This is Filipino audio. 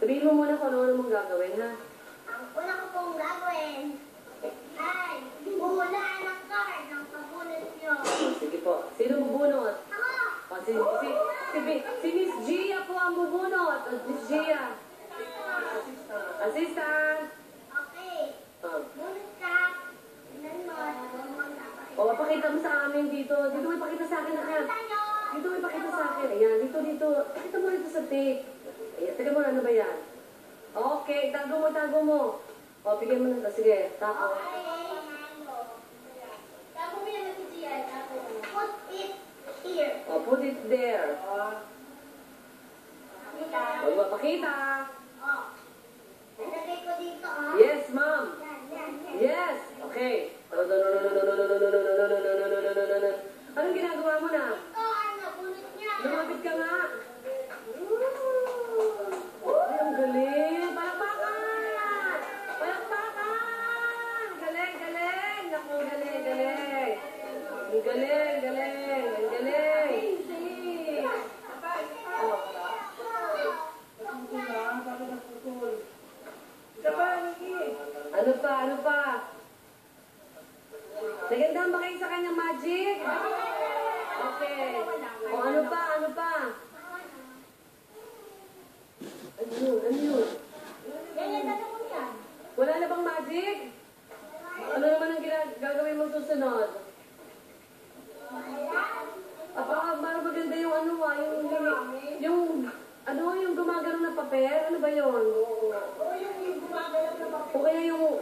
Sabihin mo muna kung ano mong gagawin, ha? Ang una ko pong gagawin ay buhulaan ng card ng pabunot nyo. Sige po. Sino bubunot? Ako! O, si Miss Gia po ang bubunot. Miss Gia. Assistant. Okay. Bunot ka. Tingnan mo. O, pakita mo sa amin dito. Dito may pakita sa akin, anak. Dito may pakita sa akin. Ayan, dito. Pakita mo dito sa tape. Ayan, taga mo na, ano ba yan? Okay, tago mo. O, bigyan mo na ito. Sige, tapo. Tapo mo yan si Gia. Tapo mo. Put it here. O, put it there. Huwag mapakita. Nalagay ko dito, ah. Yes, ma'am. Yan. Yes. Okay. Anong ginagawa mo na? Ito, ano, bunot niya. Lumapit ka nga. Ay, ang galing. Palakpakan! Palakpakan! Galing. Naku, galing. Ang galing. Ano pa? Nagandahan ba kayo sa kanyang magic? Okay. O, ano pa? Ano yun? Wala na bang magic? Ano naman ang gagawin mong susunod? Parang maganda yung yung gumagano na papel? Ano ba yun? O kaya yung